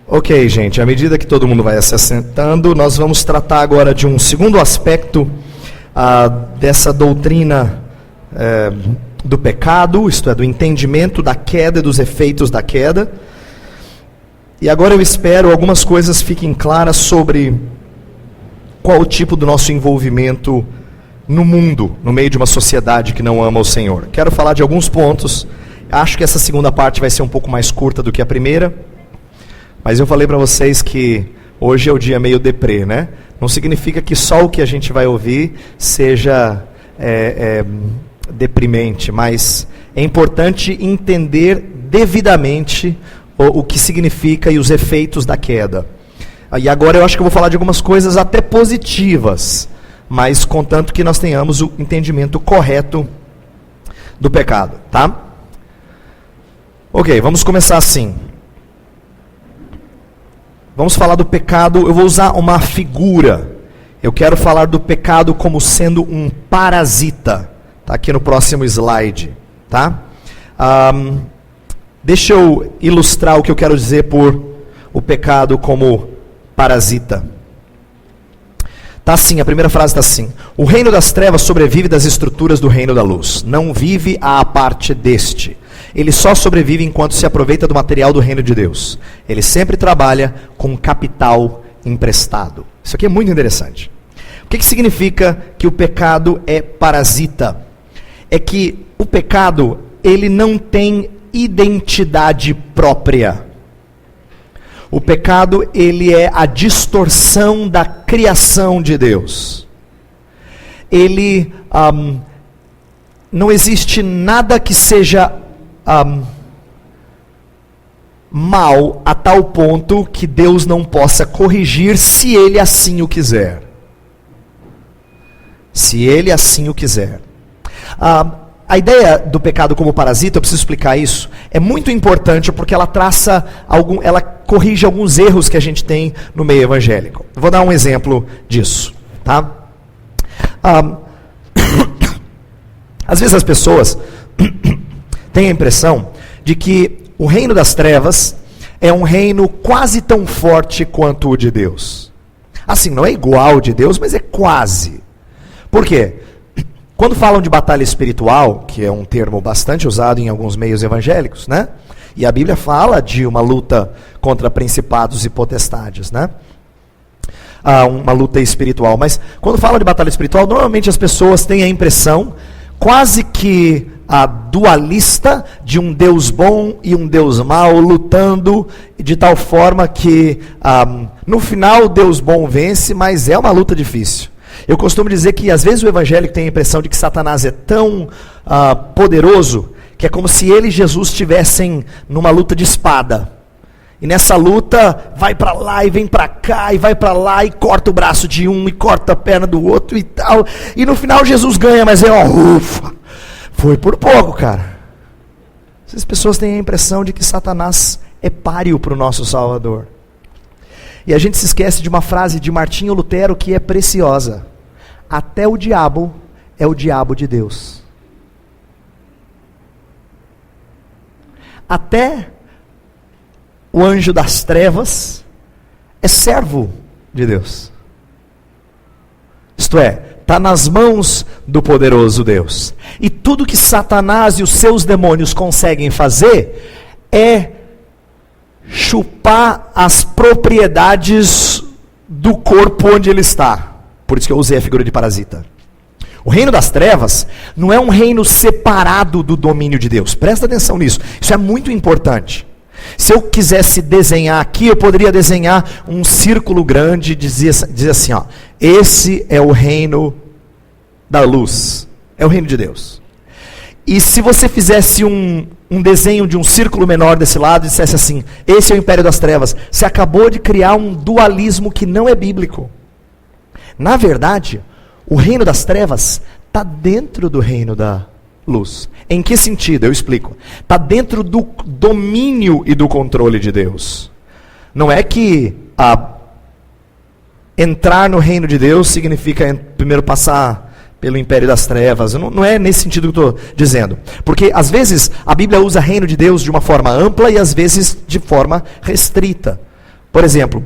Ok, gente, à medida que todo mundo vai se assentando, nós vamos tratar agora de um segundo aspecto dessa doutrina do pecado, isto é, do entendimento da queda e dos efeitos da queda. E agora eu espero algumas coisas fiquem claras sobre qual o tipo do nosso envolvimento no mundo, no meio de uma sociedade que não ama o Senhor. Quero falar de alguns pontos. Acho que essa segunda parte vai ser um pouco mais curta do que a primeira. Mas eu falei para vocês que hoje é o dia meio deprê, né? Não significa que só o que a gente vai ouvir seja deprimente, mas é importante entender devidamente o que significa e os efeitos da queda. E agora eu acho que eu vou falar de algumas coisas até positivas, mas contanto que nós tenhamos o entendimento correto do pecado, tá? Ok, vamos começar assim. Vamos falar do pecado, eu vou usar uma figura. Eu quero falar do pecado como sendo um parasita. Está aqui no próximo slide. Tá? Deixa eu ilustrar o que eu quero dizer por o pecado como parasita. Tá assim, a primeira frase está assim: o reino das trevas sobrevive das estruturas do reino da luz. Não vive à parte deste. Ele só sobrevive enquanto se aproveita do material do reino de Deus. Ele sempre trabalha com capital emprestado. Isso aqui é muito interessante. O que significa que o pecado é parasita? É que o pecado, ele não tem identidade própria. O pecado, ele é a distorção da criação de Deus. Ele, não existe nada que seja mal a tal ponto que Deus não possa corrigir se Ele assim o quiser. Se Ele assim o quiser. A ideia do pecado como parasita, eu preciso explicar isso, é muito importante porque ela ela corrige alguns erros que a gente tem no meio evangélico. Vou dar um exemplo disso, tá? Às vezes as pessoas têm a impressão de que o reino das trevas é um reino quase tão forte quanto o de Deus. Assim, não é igual ao de Deus, mas é quase. Por quê? Quando falam de batalha espiritual, que é um termo bastante usado em alguns meios evangélicos, né? E a Bíblia fala de uma luta contra principados e potestades, né? Uma luta espiritual. Mas quando falam de batalha espiritual, normalmente as pessoas têm a impressão quase que dualista de um Deus bom e um Deus mau lutando de tal forma que no final o Deus bom vence, mas é uma luta difícil. Eu costumo dizer que às vezes o evangélico tem a impressão de que Satanás é tão poderoso que é como se ele e Jesus estivessem numa luta de espada. E nessa luta vai para lá e vem para cá e vai para lá e corta o braço de um e corta a perna do outro e tal. E no final Jesus ganha, mas ufa, foi por pouco, cara. Essas pessoas têm a impressão de que Satanás é páreo para o nosso Salvador. E a gente se esquece de uma frase de Martinho Lutero que é preciosa: até o diabo é o diabo de Deus. Até o anjo das trevas é servo de Deus. Isto é, está nas mãos do poderoso Deus. E tudo que Satanás e os seus demônios conseguem fazer é chupar as propriedades do corpo onde ele está. Por isso que eu usei a figura de parasita. O reino das trevas não é um reino separado do domínio de Deus. Presta atenção nisso. Isso é muito importante. Se eu quisesse desenhar aqui, eu poderia desenhar um círculo grande e dizer assim, ó, esse é o reino da luz. É o reino de Deus. E se você fizesse um desenho de um círculo menor desse lado e dissesse assim, esse é o império das trevas, você acabou de criar um dualismo que não é bíblico. Na verdade, o reino das trevas está dentro do reino da luz. Em que sentido? Eu explico. Está dentro do domínio e do controle de Deus. Não é que entrar no reino de Deus significa primeiro passar pelo império das trevas. Não é nesse sentido que eu estou dizendo. Porque às vezes a Bíblia usa reino de Deus de uma forma ampla e às vezes de forma restrita. Por exemplo,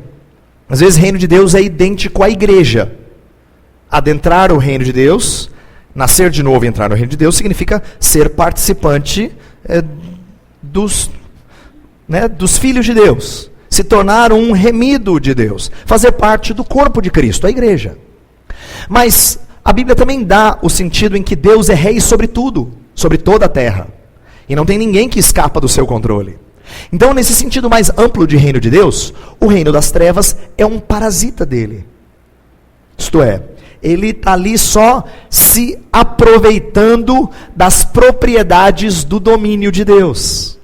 às vezes reino de Deus é idêntico à igreja. Adentrar o reino de Deus, nascer de novo e entrar no reino de Deus, significa ser participante dos filhos de Deus. Se tornar um remido de Deus. Fazer parte do corpo de Cristo, a igreja. Mas a Bíblia também dá o sentido em que Deus é rei sobre tudo, sobre toda a terra. E não tem ninguém que escapa do seu controle. Então, nesse sentido mais amplo de reino de Deus, o reino das trevas é um parasita dele. Isto é, ele está ali só se aproveitando das propriedades do domínio de Deus.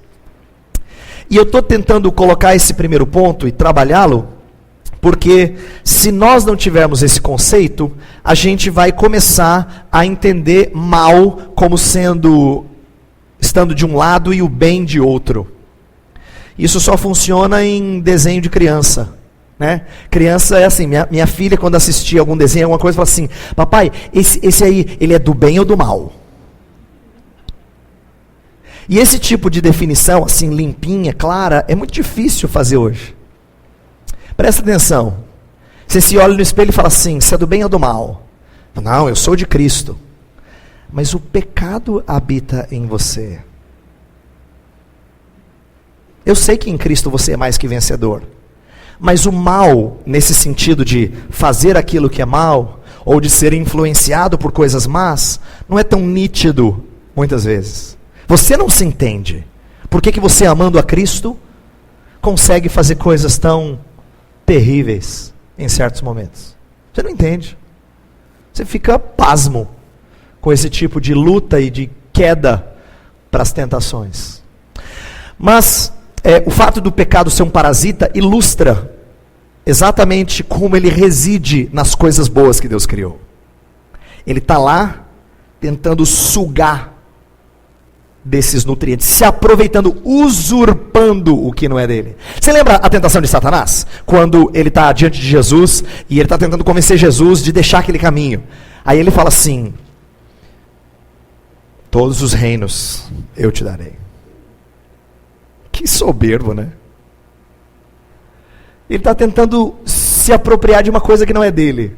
E eu estou tentando colocar esse primeiro ponto e trabalhá-lo, porque se nós não tivermos esse conceito, a gente vai começar a entender mal como estando de um lado e o bem de outro. Isso só funciona em desenho de criança, né? Criança é assim, minha filha quando assistia algum desenho, alguma coisa, fala assim, papai, esse aí, ele é do bem ou do mal? E esse tipo de definição, assim, limpinha, clara, é muito difícil fazer hoje. Presta atenção. Você se olha no espelho e fala assim, você é do bem ou do mal? Não, eu sou de Cristo. Mas o pecado habita em você. Eu sei que em Cristo você é mais que vencedor. Mas o mal, nesse sentido de fazer aquilo que é mal, ou de ser influenciado por coisas más, não é tão nítido, muitas vezes. Você não se entende. Por que você, amando a Cristo, consegue fazer coisas tão terríveis em certos momentos? Você não entende. Você fica pasmo com esse tipo de luta e de queda para as tentações. Mas o fato do pecado ser um parasita ilustra exatamente como ele reside nas coisas boas que Deus criou. Ele está lá tentando sugar desses nutrientes, se aproveitando, usurpando o que não é dele. Você lembra a tentação de Satanás? Quando ele está diante de Jesus e ele está tentando convencer Jesus de deixar aquele caminho. Aí ele fala assim, todos os reinos eu te darei. Que soberbo, né? Ele está tentando se apropriar de uma coisa que não é dele.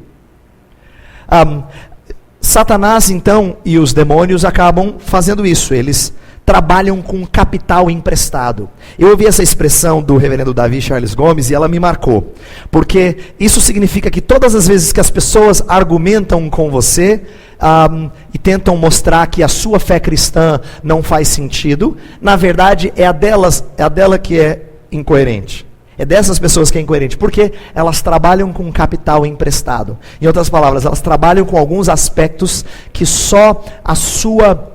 Satanás, então, e os demônios acabam fazendo isso. Eles trabalham com capital emprestado. Eu ouvi essa expressão do reverendo Davi Charles Gomes e ela me marcou. Porque isso significa que todas as vezes que as pessoas argumentam com você e tentam mostrar que a sua fé cristã não faz sentido, na verdade é a dela que é incoerente. É dessas pessoas que é incoerente, porque elas trabalham com capital emprestado. Em outras palavras, elas trabalham com alguns aspectos que só a sua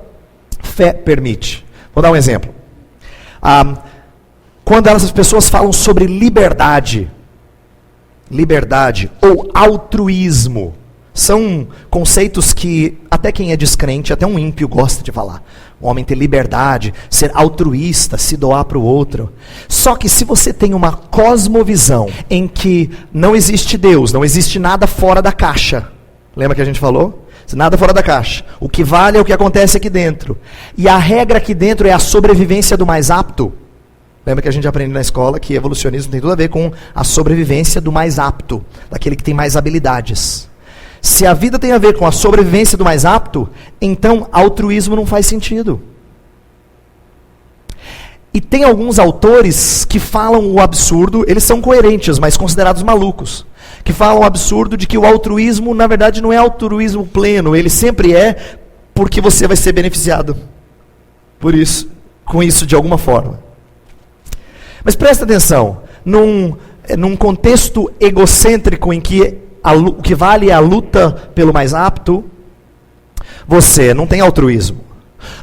fé permite. Vou dar um exemplo. Quando essas pessoas falam sobre liberdade ou altruísmo, são conceitos que até quem é descrente, até um ímpio gosta de falar. O homem ter liberdade, ser altruísta, se doar para o outro. Só que se você tem uma cosmovisão em que não existe Deus, não existe nada fora da caixa. Lembra que a gente falou? Nada fora da caixa. O que vale é o que acontece aqui dentro. E a regra aqui dentro é a sobrevivência do mais apto. Lembra que a gente aprende na escola que evolucionismo tem tudo a ver com a sobrevivência do mais apto, daquele que tem mais habilidades. Se a vida tem a ver com a sobrevivência do mais apto, então altruísmo não faz sentido. E tem alguns autores que falam o absurdo, eles são coerentes, mas considerados malucos, que falam o absurdo de que o altruísmo, na verdade, não é altruísmo pleno, ele sempre é porque você vai ser beneficiado com isso de alguma forma. Mas presta atenção, num contexto egocêntrico em que o que vale é a luta pelo mais apto, você não tem altruísmo.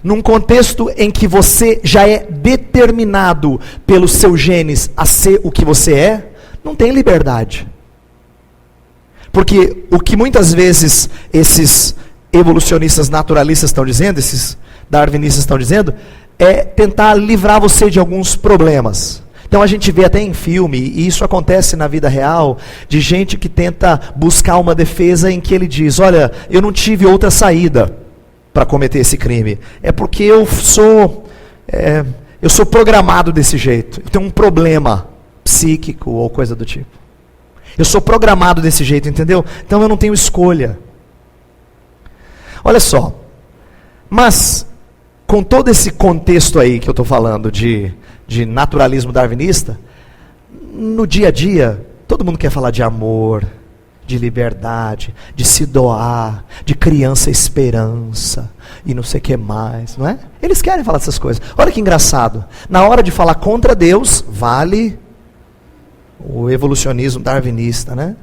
Num contexto em que você já é determinado pelos seus genes a ser o que você é, não tem liberdade. Porque o que muitas vezes esses evolucionistas naturalistas estão dizendo, esses darwinistas estão dizendo, é tentar livrar você de alguns problemas. Então a gente vê até em filme, e isso acontece na vida real, de gente que tenta buscar uma defesa em que ele diz, olha, eu não tive outra saída para cometer esse crime. É porque eu sou programado desse jeito, eu tenho um problema psíquico ou coisa do tipo. Eu sou programado desse jeito, entendeu? Então eu não tenho escolha. Olha só, mas com todo esse contexto aí que eu estou falando de naturalismo darwinista, no dia a dia, todo mundo quer falar de amor, de liberdade, de se doar, de criança esperança, e não sei o que mais, não é? Eles querem falar dessas coisas. Olha que engraçado, na hora de falar contra Deus, vale o evolucionismo darwinista, né?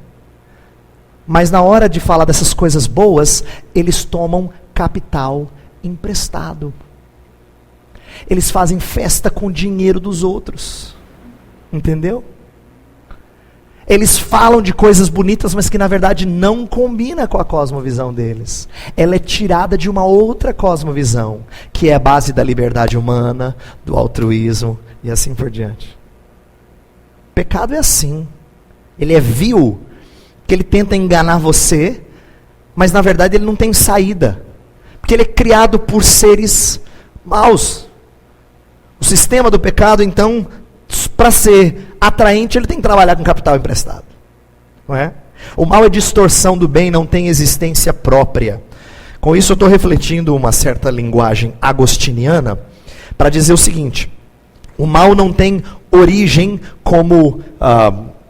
Mas na hora de falar dessas coisas boas, eles tomam capital emprestado. Eles fazem festa com o dinheiro dos outros. Entendeu? Eles falam de coisas bonitas, mas que na verdade não combina com a cosmovisão deles. Ela é tirada de uma outra cosmovisão, que é a base da liberdade humana, do altruísmo e assim por diante. O pecado é assim. Ele é vil, que ele tenta enganar você, mas na verdade ele não tem saída. Porque ele é criado por seres maus. O sistema do pecado, então, para ser atraente, ele tem que trabalhar com capital emprestado. Não é? O mal é distorção do bem, não tem existência própria. Com isso eu estou refletindo uma certa linguagem agostiniana para dizer o seguinte: o mal não tem origem como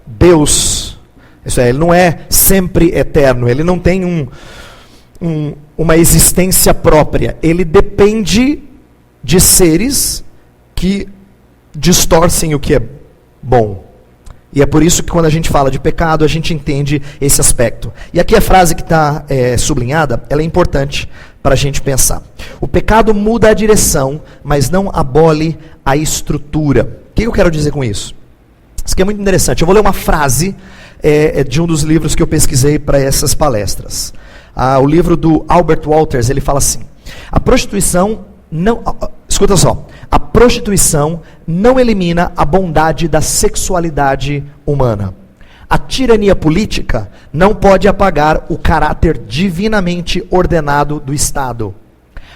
Deus. Isso é, ele não é sempre eterno, ele não tem uma existência própria. Ele depende de seres que distorcem o que é bom. E é por isso que quando a gente fala de pecado, a gente entende esse aspecto. E aqui a frase que está sublinhada, ela é importante para a gente pensar. O pecado muda a direção, mas não abole a estrutura. O que eu quero dizer com isso? Isso aqui é muito interessante. Eu vou ler uma frase de um dos livros que eu pesquisei para essas palestras. O livro do Albert Walters, ele fala assim: a prostituição não... Escuta só. A prostituição não elimina a bondade da sexualidade humana. A tirania política não pode apagar o caráter divinamente ordenado do Estado.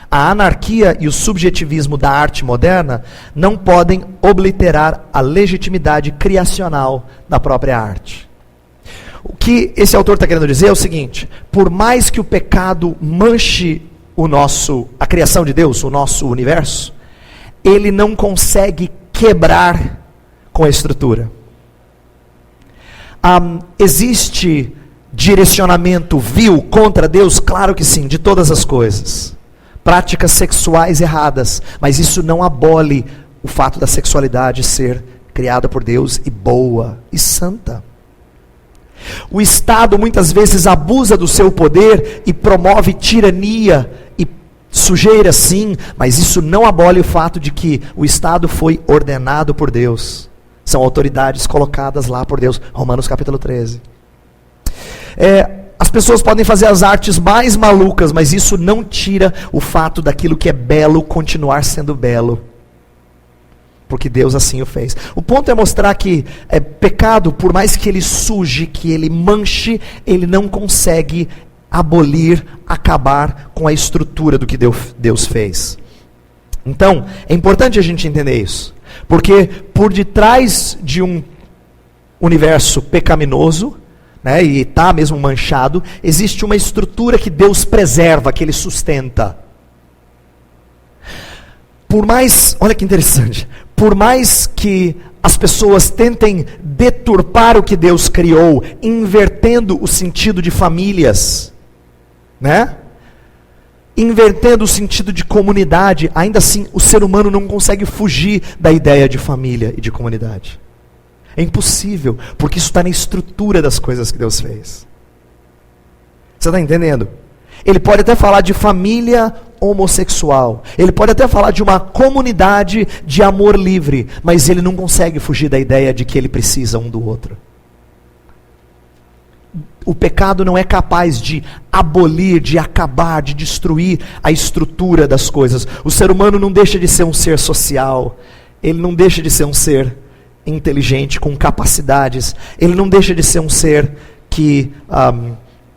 A anarquia e o subjetivismo da arte moderna não podem obliterar a legitimidade criacional da própria arte. O que esse autor está querendo dizer é o seguinte: por mais que o pecado manche a criação de Deus, o nosso universo, ele não consegue quebrar com a estrutura. Existe direcionamento vil contra Deus? Claro que sim, de todas as coisas. Práticas sexuais erradas, mas isso não abole o fato da sexualidade ser criada por Deus e boa e santa. O Estado muitas vezes abusa do seu poder e promove tirania e sujeira, sim, mas isso não abole o fato de que o Estado foi ordenado por Deus. São autoridades colocadas lá por Deus. Romanos capítulo 13. As pessoas podem fazer as artes mais malucas, mas isso não tira o fato daquilo que é belo continuar sendo belo. Porque Deus assim o fez. O ponto é mostrar que pecado, por mais que ele suje, que ele manche, ele não consegue abolir, acabar com a estrutura do que Deus fez. Então, é importante a gente entender isso. Porque por detrás de um universo pecaminoso, né, e está mesmo manchado, existe uma estrutura que Deus preserva, que Ele sustenta. Por mais, olha que interessante, por mais que as pessoas tentem deturpar o que Deus criou, invertendo o sentido de famílias, né? Invertendo o sentido de comunidade, ainda assim o ser humano não consegue fugir da ideia de família e de comunidade. É impossível, porque isso está na estrutura das coisas que Deus fez. Você está entendendo? Ele pode até falar de família homossexual, ele pode até falar de uma comunidade de amor livre, mas ele não consegue fugir da ideia de que ele precisa um do outro. O pecado não é capaz de abolir, de acabar, de destruir a estrutura das coisas. O ser humano não deixa de ser um ser social, ele não deixa de ser um ser inteligente, com capacidades, ele não deixa de ser um ser que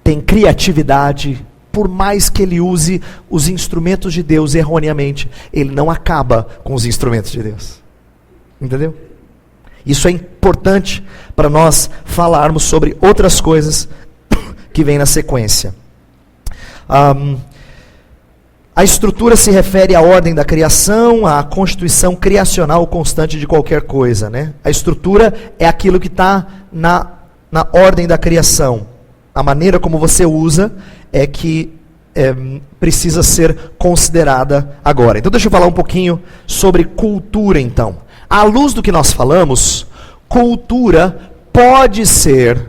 tem criatividade. Por mais que ele use os instrumentos de Deus erroneamente, ele não acaba com os instrumentos de Deus. Entendeu? Isso é importante para nós falarmos sobre outras coisas que vêm na sequência. A estrutura se refere à ordem da criação, à constituição criacional constante de qualquer coisa, né? A estrutura é aquilo que está na ordem da criação. A maneira como você usa é que precisa ser considerada agora. Então deixa eu falar um pouquinho sobre cultura então. À luz do que nós falamos, cultura pode ser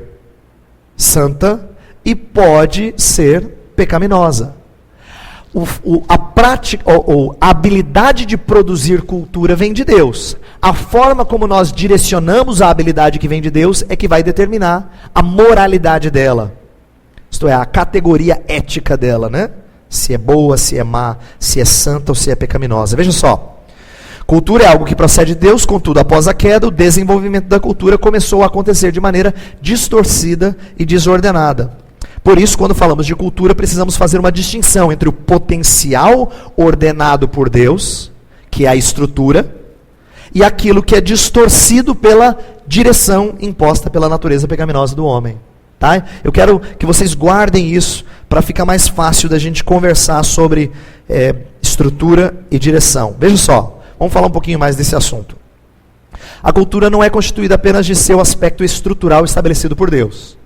santa e pode ser pecaminosa. A prática, a habilidade de produzir cultura vem de Deus. A forma como nós direcionamos a habilidade que vem de Deus é que vai determinar a moralidade dela. Isto é, a categoria ética dela, né? Se é boa, se é má, se é santa ou se é pecaminosa. Veja só. Cultura é algo que procede de Deus, contudo, após a queda, o desenvolvimento da cultura começou a acontecer de maneira distorcida e desordenada. Por isso, quando falamos de cultura, precisamos fazer uma distinção entre o potencial ordenado por Deus, que é a estrutura, e aquilo que é distorcido pela direção imposta pela natureza pecaminosa do homem. Tá? Eu quero que vocês guardem isso para ficar mais fácil da gente conversar sobre estrutura e direção. Veja só, vamos falar um pouquinho mais desse assunto. A cultura não é constituída apenas de seu aspecto estrutural estabelecido por Deus.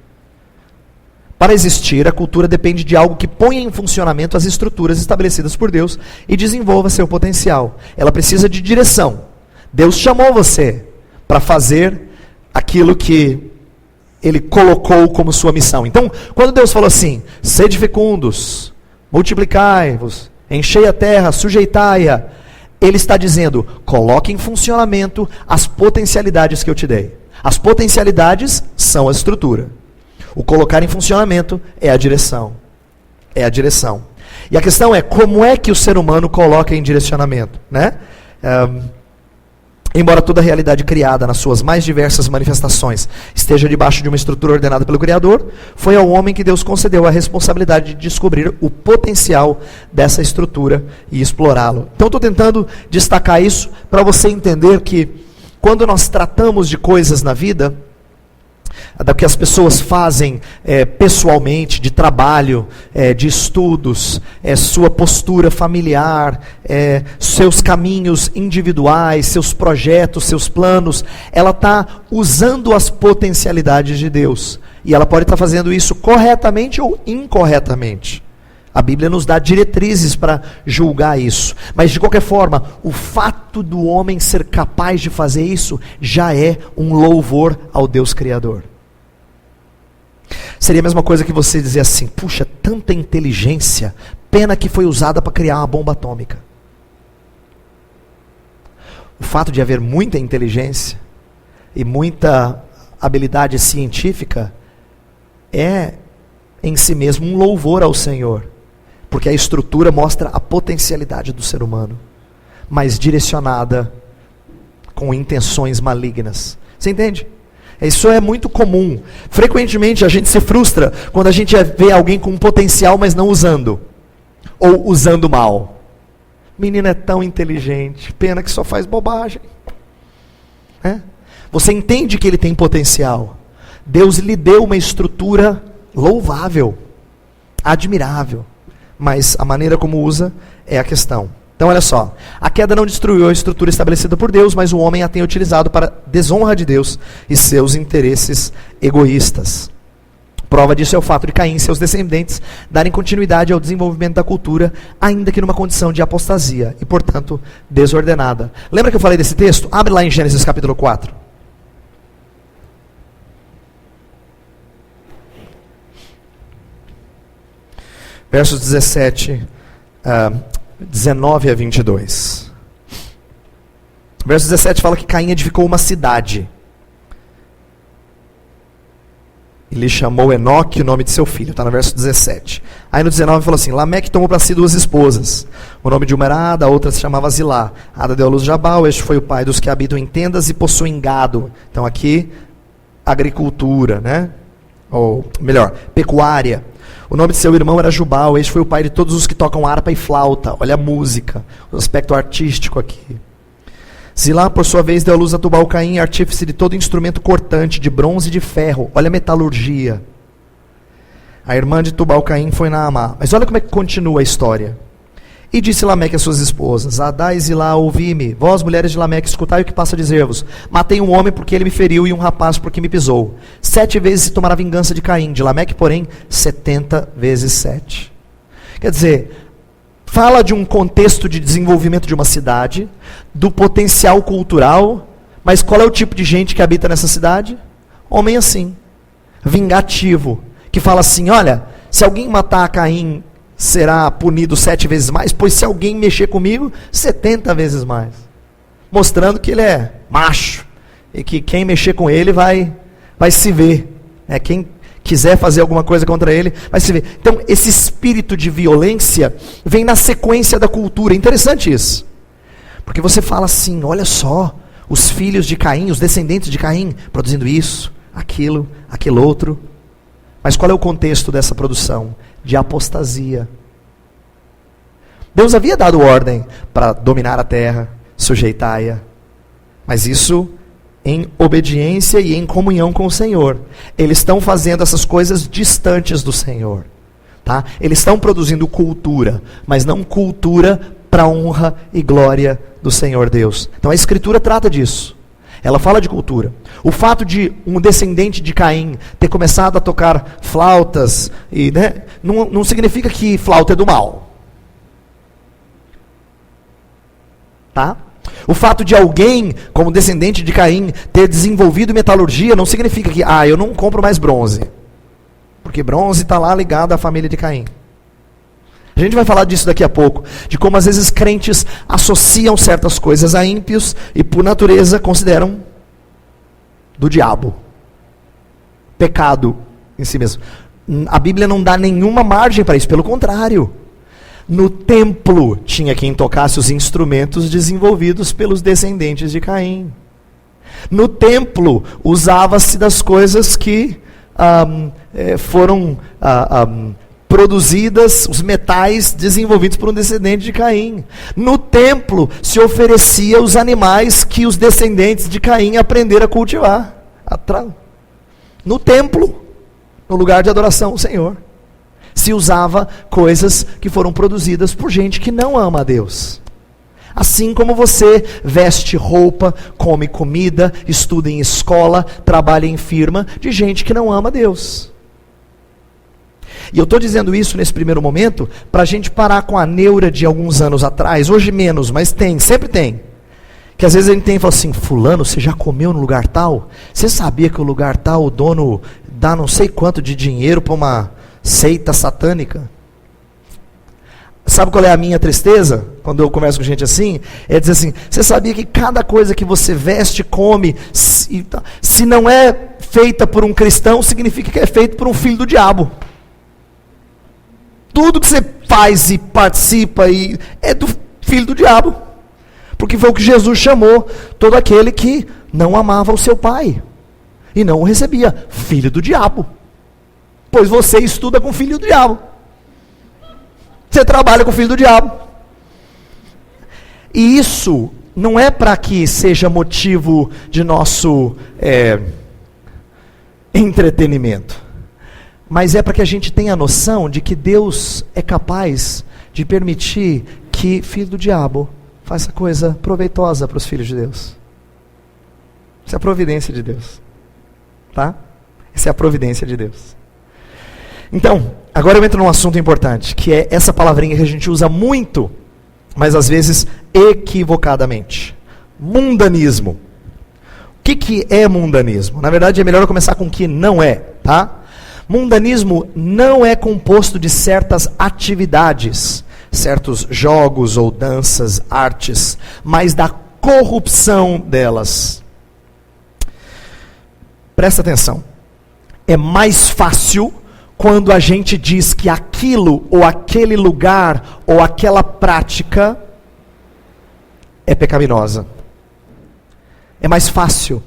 Para existir, a cultura depende de algo que ponha em funcionamento as estruturas estabelecidas por Deus e desenvolva seu potencial. Ela precisa de direção. Deus chamou você para fazer aquilo que Ele colocou como sua missão. Então, quando Deus falou assim, sede fecundos, multiplicai-vos, enchei a terra, sujeitai-a, Ele está dizendo, coloque em funcionamento as potencialidades que eu te dei. As potencialidades são a estrutura. O colocar em funcionamento é a direção. É a direção. E a questão é, como é que o ser humano coloca em direcionamento, né? Embora toda a realidade criada nas suas mais diversas manifestações esteja debaixo de uma estrutura ordenada pelo Criador, foi ao homem que Deus concedeu a responsabilidade de descobrir o potencial dessa estrutura e explorá-lo. Então estou tentando destacar isso para você entender que quando nós tratamos de coisas na vida, do que as pessoas fazem pessoalmente, de trabalho, de estudos, sua postura familiar, seus caminhos individuais, seus projetos, seus planos, ela está usando as potencialidades de Deus. E ela pode estar fazendo isso corretamente ou incorretamente. A Bíblia nos dá diretrizes para julgar isso. Mas de qualquer forma, o fato do homem ser capaz de fazer isso já é um louvor ao Deus Criador. Seria a mesma coisa que você dizer assim, puxa, tanta inteligência, pena que foi usada para criar uma bomba atômica. O fato de haver muita inteligência e muita habilidade científica é em si mesmo um louvor ao Senhor. Porque a estrutura mostra a potencialidade do ser humano, mas direcionada com intenções malignas. Você entende? Isso é muito comum. Frequentemente a gente se frustra quando a gente vê alguém com um potencial, mas não usando. Ou usando mal. Menino é tão inteligente, pena que só faz bobagem. Você entende que ele tem potencial. Deus lhe deu uma estrutura louvável, admirável. Mas a maneira como usa é a questão. Então olha só, a queda não destruiu a estrutura estabelecida por Deus, mas o homem a tem utilizado para desonra de Deus e seus interesses egoístas. Prova disso é o fato de Caim e seus descendentes darem continuidade ao desenvolvimento da cultura, ainda que numa condição de apostasia e, portanto, desordenada. Lembra que eu falei desse texto? Abre lá em Gênesis capítulo 4. Versos 19 a 22. Verso 17 fala que Caim edificou uma cidade. Ele chamou Enoque, o nome de seu filho. Está no verso 17. Aí no 19 fala assim, Lameque tomou para si 2 esposas. O nome de uma era Ada, a outra se chamava Zilá. Ada deu à luz Jabal, este foi o pai dos que habitam em tendas e possuem gado. Então aqui, agricultura, né? Ou melhor, pecuária. O nome de seu irmão era Jubal, este foi o pai de todos os que tocam harpa e flauta. Olha a música, o aspecto artístico aqui. Zilá, por sua vez, deu à luz a Tubal-Caim, artífice de todo instrumento cortante, de bronze e de ferro. Olha a metalurgia. A irmã de Tubal-Caim foi Naamá. Mas olha como é que continua a história. E disse Lameque às suas esposas: Adá e Zilá, ouvi-me, vós mulheres de Lameque, escutai o que passa a dizer-vos. Matei um homem porque ele me feriu, e um rapaz porque me pisou. 7 vezes se tomará vingança de Caim, de Lameque, porém, 70 vezes 7. Quer dizer, fala de um contexto de desenvolvimento de uma cidade, do potencial cultural, mas qual é o tipo de gente que habita nessa cidade? Homem assim, vingativo, que fala assim: olha, se alguém matar Caim, será punido 7 vezes mais, pois se alguém mexer comigo, 70 vezes mais. Mostrando que ele é macho, e que quem mexer com ele vai se ver. Quem quiser fazer alguma coisa contra ele, vai se ver. Então, esse espírito de violência vem na sequência da cultura. Interessante isso. Porque você fala assim: olha só, os filhos de Caim, os descendentes de Caim, produzindo isso, aquilo, aquele outro. Mas qual é o contexto dessa produção? De apostasia. Deus havia dado ordem para dominar a terra, sujeitar-a, mas isso em obediência e em comunhão com o Senhor. Eles estão fazendo essas coisas distantes do Senhor, tá? Eles estão produzindo cultura, mas não cultura para honra e glória do Senhor Deus. Então a Escritura trata disso. Ela fala de cultura. O fato de um descendente de Caim ter começado a tocar flautas, não significa que flauta é do mal. Tá? O fato de alguém, como descendente de Caim, ter desenvolvido metalurgia, não significa que, eu não compro mais bronze. Porque bronze está lá ligado à família de Caim. A gente vai falar disso daqui a pouco, de como às vezes crentes associam certas coisas a ímpios e por natureza consideram do diabo. Pecado em si mesmo. A Bíblia não dá nenhuma margem para isso, pelo contrário. No templo tinha quem tocasse os instrumentos desenvolvidos pelos descendentes de Caim. No templo usava-se das coisas que foram produzidas, os metais desenvolvidos por um descendente de Caim. No templo se oferecia os animais que os descendentes de Caim aprenderam a cultivar. No templo, no lugar de adoração ao Senhor, se usava coisas que foram produzidas por gente que não ama a Deus. Assim como você veste roupa, come comida, estuda em escola, trabalha em firma, de gente que não ama a Deus. E eu estou dizendo isso nesse primeiro momento para a gente parar com a neura de alguns anos atrás, hoje menos, mas sempre tem. Que às vezes a gente tem e fala assim: fulano, você já comeu no lugar tal? Você sabia que o lugar tal, o dono dá não sei quanto de dinheiro para uma seita satânica? Sabe qual é a minha tristeza, quando eu converso com gente assim? É dizer assim: você sabia que cada coisa que você veste, come, se não é feita por um cristão, significa que é feito por um filho do diabo. Tudo que você faz e participa é do filho do diabo. Porque foi o que Jesus chamou todo aquele que não amava o seu pai e não o recebia. Filho do diabo. Pois você estuda com o filho do diabo. Você trabalha com o filho do diabo. E isso não é para que seja motivo de nosso entretenimento. Mas é para que a gente tenha a noção de que Deus é capaz de permitir que filho do diabo faça coisa proveitosa para os filhos de Deus. Isso é a providência de Deus. Tá? Essa é a providência de Deus. Então, agora eu entro num assunto importante, que é essa palavrinha que a gente usa muito, mas às vezes equivocadamente. Mundanismo. O que é mundanismo? Na verdade é melhor eu começar com o que não é, tá? Mundanismo não é composto de certas atividades, certos jogos ou danças, artes, mas da corrupção delas. Presta atenção. É mais fácil quando a gente diz que aquilo ou aquele lugar ou aquela prática é pecaminosa. É mais fácil.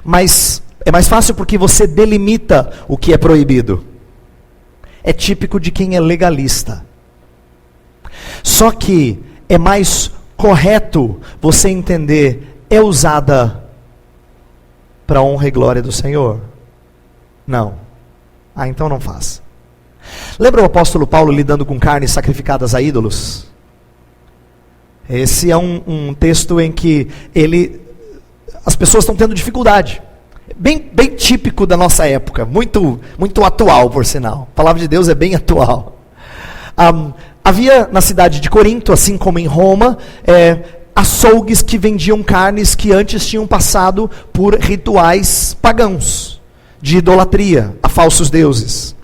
Mas é mais fácil porque você delimita o que é proibido. É típico de quem é legalista. Só que é mais correto você entender é usada para a honra e glória do Senhor? Não. Então não faça. Lembra o apóstolo Paulo lidando com carnes sacrificadas a ídolos? Esse é um texto em que as pessoas estão tendo dificuldade. Bem típico da nossa época, muito atual, por sinal. A palavra de Deus é bem atual. Havia na cidade de Corinto, assim como em Roma, açougues que vendiam carnes que antes tinham passado por rituais pagãos, de idolatria a falsos deuses.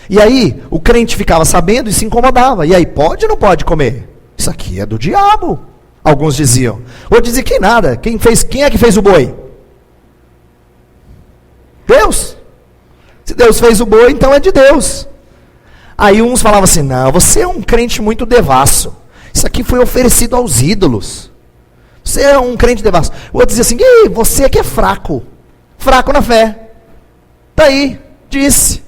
E aí, o crente ficava sabendo e se incomodava. E aí, pode ou não pode comer? Isso aqui é do diabo, alguns diziam. Ou dizia que nada, quem é que fez o boi? Deus. Se Deus fez o boi, então é de Deus. Aí uns falavam assim, não, você é um crente muito devasso. Isso aqui foi oferecido aos ídolos. Você é um crente devasso. O outro dizia assim, você que é fraco. Fraco na fé. Tá aí, disse.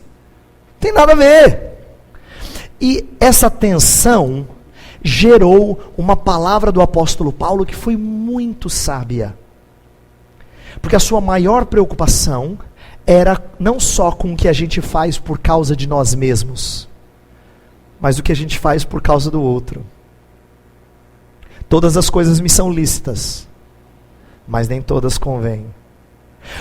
Tem nada a ver. E essa tensão gerou uma palavra do apóstolo Paulo que foi muito sábia. Porque a sua maior preocupação era não só com o que a gente faz por causa de nós mesmos, mas o que a gente faz por causa do outro. Todas as coisas me são lícitas, mas nem todas convêm.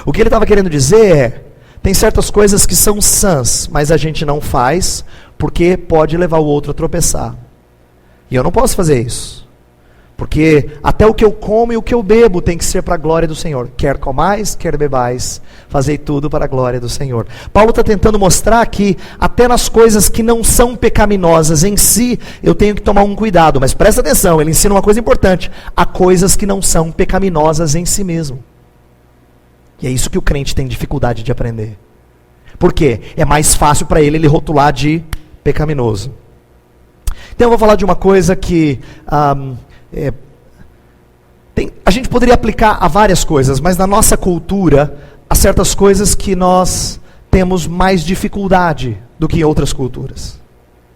O que ele estava querendo dizer é, tem certas coisas que são sãs, mas a gente não faz, porque pode levar o outro a tropeçar. E eu não posso fazer isso. Porque até o que eu como e o que eu bebo tem que ser para a glória do Senhor. Quer comais, quer bebais, fazei tudo para a glória do Senhor. Paulo está tentando mostrar que até nas coisas que não são pecaminosas em si, eu tenho que tomar um cuidado. Mas presta atenção, ele ensina uma coisa importante. Há coisas que não são pecaminosas em si mesmo. E é isso que o crente tem dificuldade de aprender. Por quê? É mais fácil para ele rotular de pecaminoso. Então eu vou falar de uma coisa que a gente poderia aplicar a várias coisas, mas na nossa cultura, há certas coisas que nós temos mais dificuldade do que em outras culturas.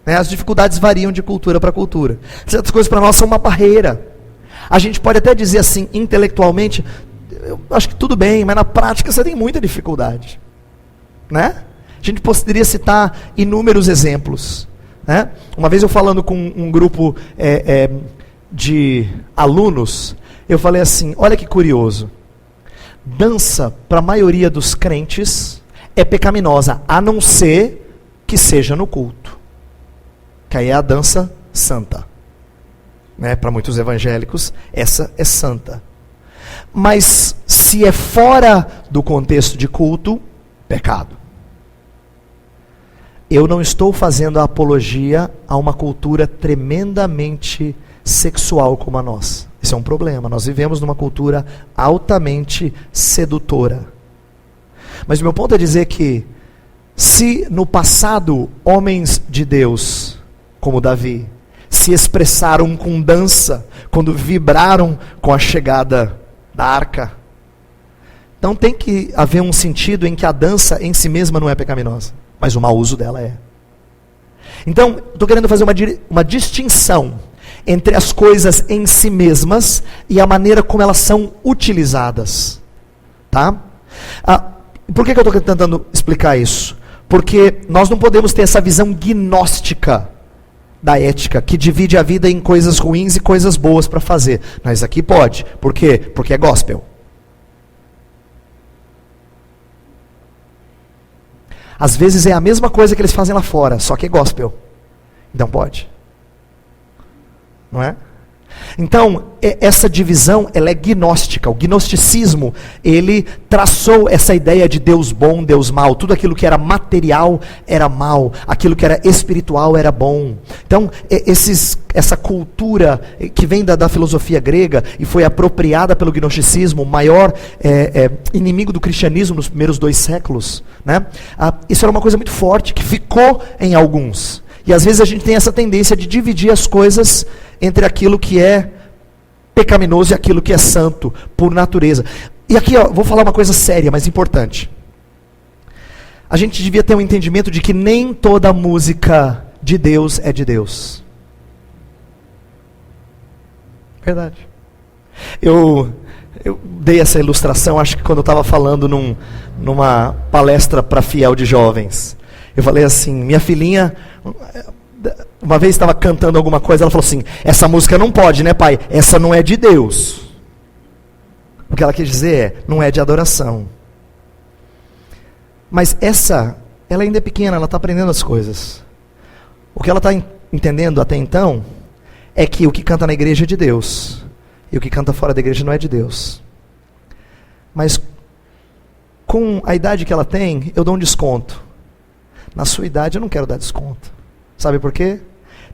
As dificuldades variam de cultura para cultura. Certas coisas para nós são uma barreira. A gente pode até dizer assim, intelectualmente, eu acho que tudo bem, mas na prática você tem muita dificuldade. A gente poderia citar inúmeros exemplos. Uma vez eu falando com um grupo de alunos, eu falei assim, olha que curioso, dança para a maioria dos crentes é pecaminosa, a não ser que seja no culto, que aí é a dança santa. Para muitos evangélicos, essa é santa. Mas se é fora do contexto de culto, pecado. Eu não estou fazendo a apologia a uma cultura tremendamente sexual como a nossa. Isso é um problema. Nós vivemos numa cultura altamente sedutora. Mas o meu ponto é dizer que, se no passado homens de Deus, como Davi, se expressaram com dança, quando vibraram com a chegada da arca, então tem que haver um sentido em que a dança em si mesma não é pecaminosa, mas o mau uso dela é. Então, estou querendo fazer uma distinção entre as coisas em si mesmas e a maneira como elas são utilizadas. Tá? Por que eu estou tentando explicar isso? Porque nós não podemos ter essa visão gnóstica da ética, que divide a vida em coisas ruins e coisas boas para fazer. Mas aqui pode. Por quê? Porque é gospel. Às vezes é a mesma coisa que eles fazem lá fora, só que é gospel. Então pode. Não é? Então, essa divisão, ela é gnóstica. O gnosticismo, ele traçou essa ideia de Deus bom, Deus mau. Tudo aquilo que era material era mau. Aquilo que era espiritual era bom. Então, essa cultura que vem da filosofia grega e foi apropriada pelo gnosticismo, o maior inimigo do cristianismo nos primeiros 2 séculos, né? Isso era uma coisa muito forte, que ficou em alguns. E às vezes a gente tem essa tendência de dividir as coisas entre aquilo que é pecaminoso e aquilo que é santo, por natureza. E aqui, vou falar uma coisa séria, mas importante. A gente devia ter um entendimento de que nem toda música de Deus é de Deus. Verdade. Eu dei essa ilustração, acho que quando eu estava falando numa palestra para fiel de jovens. Eu falei assim, minha filhinha, uma vez estava cantando alguma coisa, ela falou assim, essa música não pode, né, pai? Essa não é de Deus. O que ela quis dizer é, não é de adoração. Mas ela ainda é pequena, ela está aprendendo as coisas. O que ela está entendendo até então é que o que canta na igreja é de Deus. E o que canta fora da igreja não é de Deus. Mas com a idade que ela tem, eu dou um desconto. Na sua idade eu não quero dar desconto. Sabe por quê?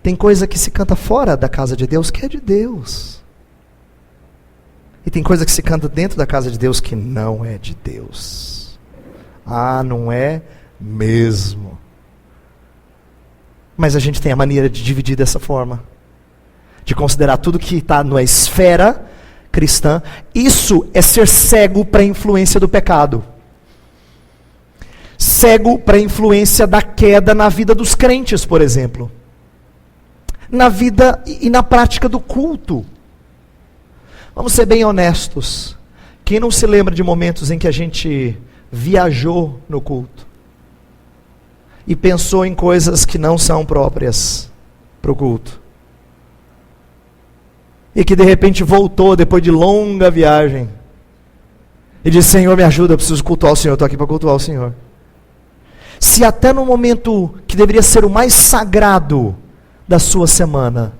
Tem coisa que se canta fora da casa de Deus que é de Deus. E tem coisa que se canta dentro da casa de Deus que não é de Deus. Ah, não é mesmo. Mas a gente tem a maneira de dividir dessa forma. De considerar tudo que está na esfera cristã. Isso é ser cego para a influência do pecado. Cego para a influência da queda na vida dos crentes, por exemplo. Na vida e na prática do culto. Vamos ser bem honestos. Quem não se lembra de momentos em que a gente viajou no culto? E pensou em coisas que não são próprias para o culto? E que de repente voltou depois de longa viagem. E disse, Senhor, me ajuda, eu preciso cultuar o Senhor, eu estou aqui para cultuar o Senhor. Se até no momento que deveria ser o mais sagrado da sua semana,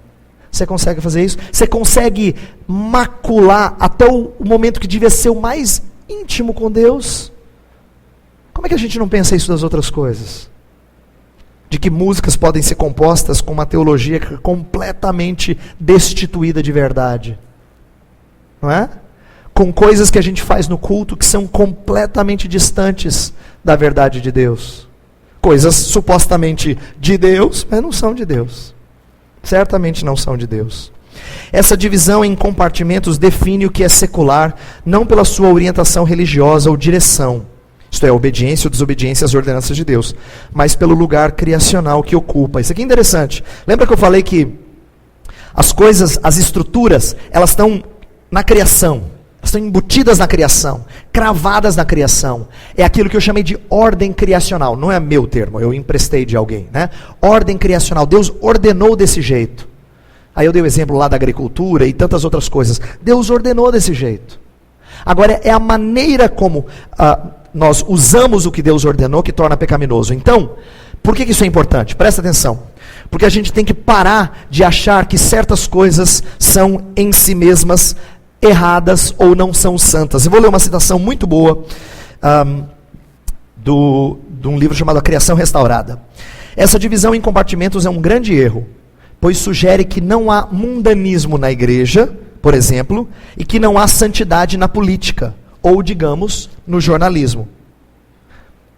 você consegue fazer isso? Você consegue macular até o momento que devia ser o mais íntimo com Deus? Como é que a gente não pensa isso das outras coisas? De que músicas podem ser compostas com uma teologia completamente destituída de verdade. Não é? Com coisas que a gente faz no culto que são completamente distantes da verdade de Deus. Coisas supostamente de Deus, mas não são de Deus. Certamente não são de Deus. Essa divisão em compartimentos define o que é secular, não pela sua orientação religiosa ou direção, isto é, obediência ou desobediência às ordenanças de Deus, mas pelo lugar criacional que ocupa. Isso aqui é interessante. Lembra que eu falei que as coisas, as estruturas, elas estão na criação. Estão embutidas na criação, cravadas na criação. É aquilo que eu chamei de ordem criacional. Não é meu termo, eu emprestei de alguém, né? Ordem criacional. Deus ordenou desse jeito. Aí eu dei o exemplo lá da agricultura e tantas outras coisas. Deus ordenou desse jeito. Agora é a maneira como nós usamos o que Deus ordenou que torna pecaminoso. Então, por que isso é importante? Presta atenção. Porque a gente tem que parar de achar que certas coisas são em si mesmas erradas ou não são santas. Eu vou ler uma citação muito boa de um livro chamado A Criação Restaurada. Essa divisão em compartimentos é um grande erro, pois sugere que não há mundanismo na igreja, por exemplo, e que não há santidade na política, ou digamos, no jornalismo.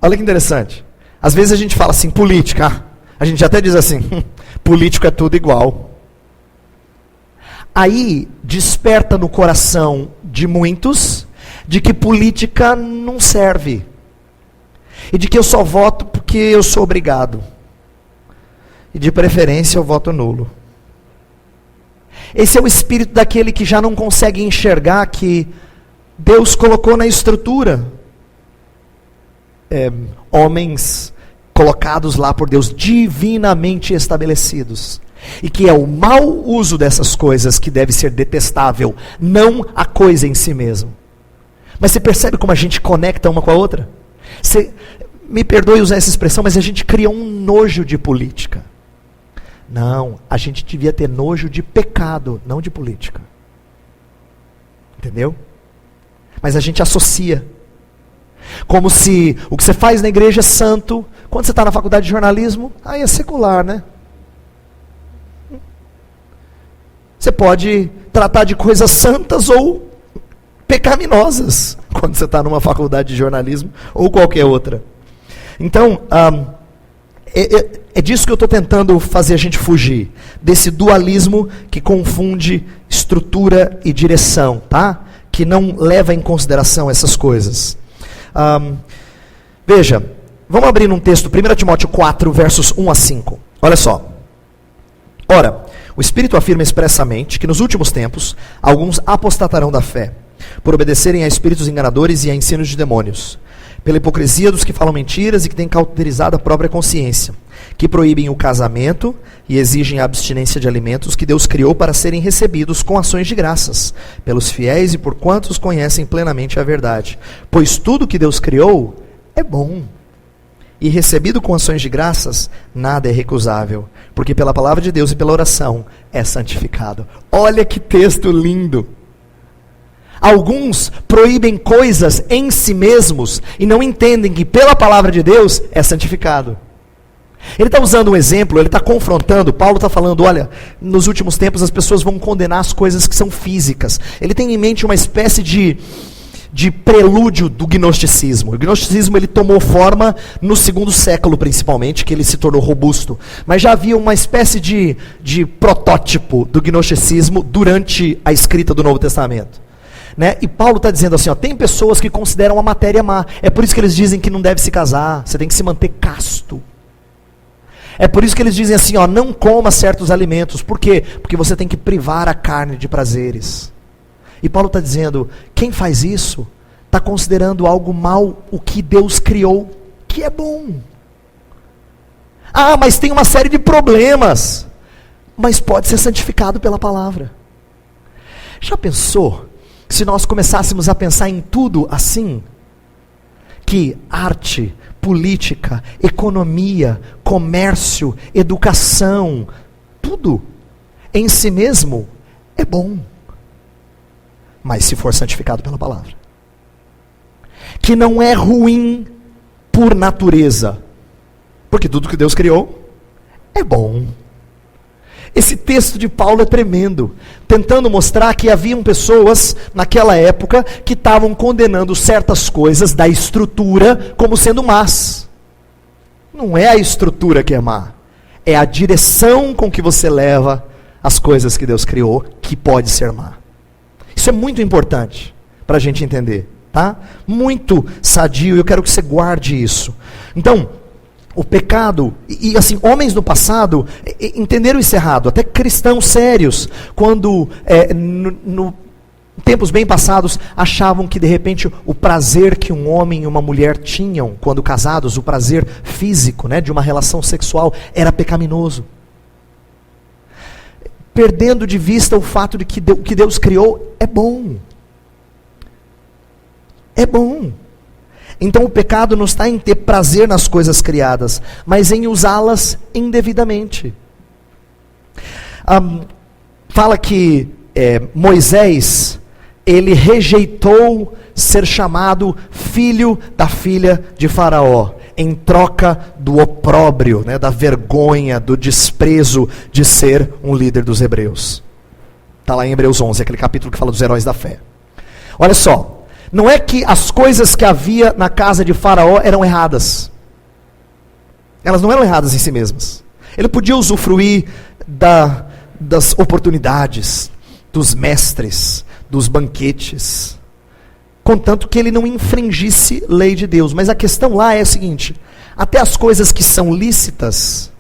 Olha que interessante. Às vezes a gente fala assim, política, a gente até diz assim, político é tudo igual. Aí desperta no coração de muitos de que política não serve. E de que eu só voto porque eu sou obrigado. E de preferência eu voto nulo. Esse é o espírito daquele que já não consegue enxergar que Deus colocou na estrutura homens colocados lá por Deus, divinamente estabelecidos. E que é o mau uso dessas coisas que deve ser detestável, não a coisa em si mesmo. Mas você percebe como a gente conecta uma com a outra? Você, me perdoe usar essa expressão, mas a gente cria um nojo de política. Não, a gente devia ter nojo de pecado, não de política. Entendeu? Mas a gente associa. Como se o que você faz na igreja é santo, quando você está na faculdade de jornalismo, aí é secular, né? Você pode tratar de coisas santas ou pecaminosas quando você está numa faculdade de jornalismo ou qualquer outra. Então, é disso que eu estou tentando fazer a gente fugir. Desse dualismo que confunde estrutura e direção, tá? Que não leva em consideração essas coisas. Veja, vamos abrir um texto, 1 Timóteo 4, versos 1 a 5. Olha só. Ora, O Espírito afirma expressamente que nos últimos tempos, alguns apostatarão da fé, por obedecerem a espíritos enganadores e a ensinos de demônios, pela hipocrisia dos que falam mentiras e que têm cauterizado a própria consciência, que proíbem o casamento e exigem a abstinência de alimentos que Deus criou para serem recebidos com ações de graças, pelos fiéis e por quantos conhecem plenamente a verdade. Pois tudo que Deus criou é bom, e recebido com ações de graças, nada é recusável, porque pela palavra de Deus e pela oração é santificado. Olha que texto lindo! Alguns proíbem coisas em si mesmos e não entendem que pela palavra de Deus é santificado. Ele está usando um exemplo, ele está confrontando, Paulo está falando, olha, nos últimos tempos as pessoas vão condenar as coisas que são físicas. Ele tem em mente uma espécie de prelúdio do gnosticismo. O gnosticismo ele tomou forma no 2º século principalmente, que ele se tornou robusto. Mas já havia uma espécie de protótipo do gnosticismo durante a escrita do Novo Testamento. Né? E Paulo está dizendo assim, ó, tem pessoas que consideram a matéria má. É por isso que eles dizem que não deve se casar, você tem que se manter casto. É por isso que eles dizem assim, ó, não coma certos alimentos. Por quê? Porque você tem que privar a carne de prazeres. E Paulo está dizendo, quem faz isso está considerando algo mal o que Deus criou, que é bom. Ah, mas tem uma série de problemas. Mas pode ser santificado pela palavra. Já pensou se nós começássemos a pensar em tudo assim? Que arte, política, economia, comércio, educação, tudo em si mesmo é bom. Mas se for santificado pela palavra. Que não é ruim por natureza. Porque tudo que Deus criou é bom. Esse texto de Paulo é tremendo, tentando mostrar que haviam pessoas naquela época que estavam condenando certas coisas da estrutura como sendo más. Não é a estrutura que é má, é a direção com que você leva as coisas que Deus criou que pode ser má. Isso é muito importante para a gente entender, tá? Muito sadio, eu quero que você guarde isso. Então, o pecado, e assim, homens no passado entenderam isso errado, até cristãos sérios, quando no tempos bem passados, achavam que de repente o prazer que um homem e uma mulher tinham quando casados, o prazer físico, né, de uma relação sexual, era pecaminoso. Perdendo de vista o fato de que o que Deus criou é bom. É bom. Então o pecado não está em ter prazer nas coisas criadas, mas em usá-las indevidamente. Fala que Moisés, ele rejeitou ser chamado filho da filha de Faraó, em troca do opróbrio, né, da vergonha, do desprezo de ser um líder dos hebreus. Está lá em Hebreus 11, aquele capítulo que fala dos heróis da fé. Olha só. Não é que as coisas que havia na casa de Faraó eram erradas. Elas não eram erradas em si mesmas. Ele podia usufruir das oportunidades, dos mestres, dos banquetes, contanto que ele não infringisse lei de Deus. Mas a questão lá é a seguinte, até as coisas que são lícitas,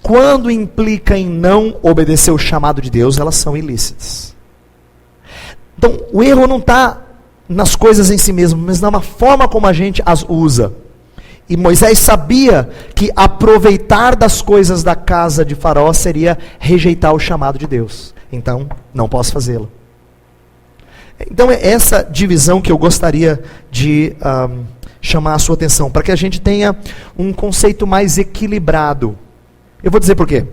quando implica em não obedecer o chamado de Deus, elas são ilícitas. Então, o erro não está nas coisas em si mesmo, mas na forma como a gente as usa. E Moisés sabia que aproveitar das coisas da casa de Faraó seria rejeitar o chamado de Deus. Então, não posso fazê-lo. Então é essa divisão que eu gostaria de chamar a sua atenção, para que a gente tenha um conceito mais equilibrado. Eu vou dizer por quê.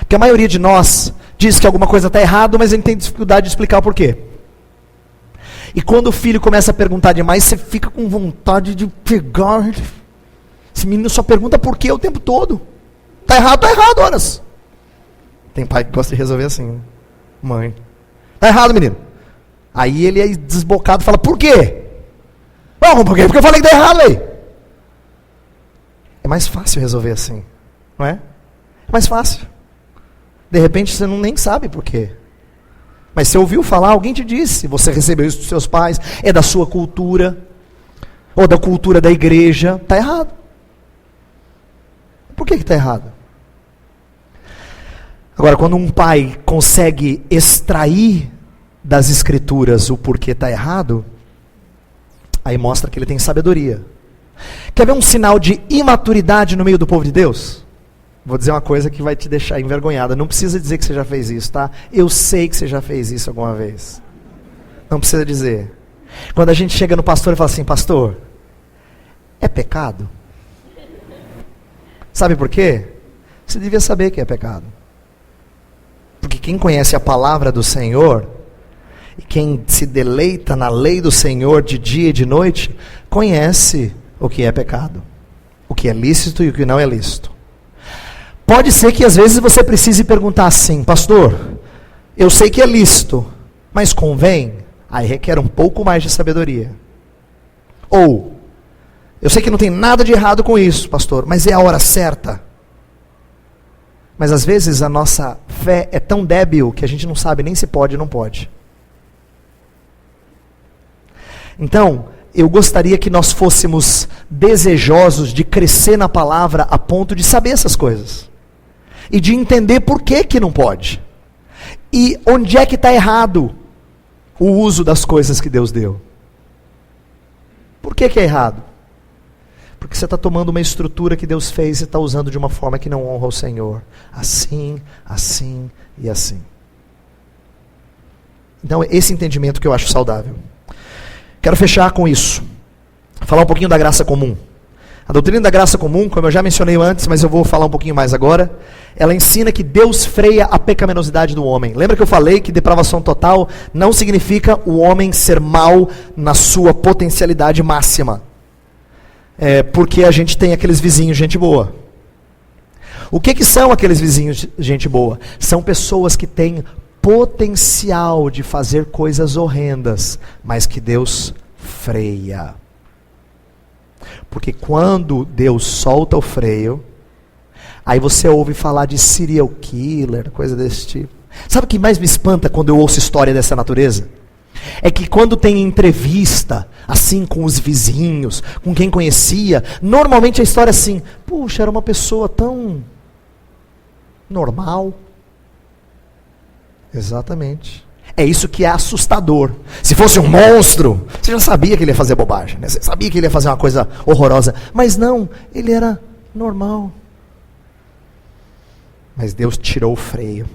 Porque a maioria de nós diz que alguma coisa está errada, mas a gente tem dificuldade de explicar o porquê. E quando o filho começa a perguntar demais, você fica com vontade de pegar. Esse menino só pergunta por quê o tempo todo. Tá errado, horas. Tem pai que gosta de resolver assim, né? Mãe. Tá errado, menino. Aí ele é desbocado e fala, por quê? Bom, por quê? Porque eu falei que tá errado aí. É mais fácil resolver assim, não é? É mais fácil. De repente você nem sabe por quê. Mas você ouviu falar, alguém te disse, você recebeu isso dos seus pais, é da sua cultura, ou da cultura da igreja, está errado. Por que está errado? Agora, quando um pai consegue extrair das escrituras o porquê está errado, aí mostra que ele tem sabedoria. Quer ver um sinal de imaturidade no meio do povo de Deus? Vou dizer uma coisa que vai te deixar envergonhada. Não precisa dizer que você já fez isso, tá? Eu sei que você já fez isso alguma vez. Não precisa dizer. Quando a gente chega no pastor e fala assim: pastor, é pecado? Sabe por quê? Você devia saber que é pecado. Porque quem conhece a palavra do Senhor, e quem se deleita na lei do Senhor de dia e de noite, conhece o que é pecado, o que é lícito e o que não é lícito. Pode ser que às vezes você precise perguntar assim: pastor, eu sei que é lícito, mas convém? Aí requer um pouco mais de sabedoria. Ou, eu sei que não tem nada de errado com isso, pastor, mas é a hora certa. Mas às vezes a nossa fé é tão débil que a gente não sabe nem se pode ou não pode. Então, eu gostaria que nós fôssemos desejosos de crescer na palavra a ponto de saber essas coisas. E de entender por que que não pode. E onde é que está errado o uso das coisas que Deus deu. Por que que é errado? Porque você está tomando uma estrutura que Deus fez e está usando de uma forma que não honra o Senhor. Assim, assim e assim. Então, esse entendimento que eu acho saudável. Quero fechar com isso. Falar um pouquinho da graça comum. A doutrina da graça comum, como eu já mencionei antes, mas eu vou falar um pouquinho mais agora, ela ensina que Deus freia a pecaminosidade do homem. Lembra que eu falei que depravação total não significa o homem ser mau na sua potencialidade máxima. Porque a gente tem aqueles vizinhos gente boa. O que são aqueles vizinhos gente boa? São pessoas que têm potencial de fazer coisas horrendas, mas que Deus freia. Porque quando Deus solta o freio, aí você ouve falar de serial killer, coisa desse tipo. Sabe o que mais me espanta quando eu ouço história dessa natureza? É que quando tem entrevista, assim, com os vizinhos, com quem conhecia, normalmente a história é assim: puxa, era uma pessoa tão normal. Exatamente. É isso que é assustador. Se fosse um monstro, você já sabia que ele ia fazer bobagem, né? Você sabia que ele ia fazer uma coisa horrorosa. Mas não, ele era normal. Mas Deus tirou o freio.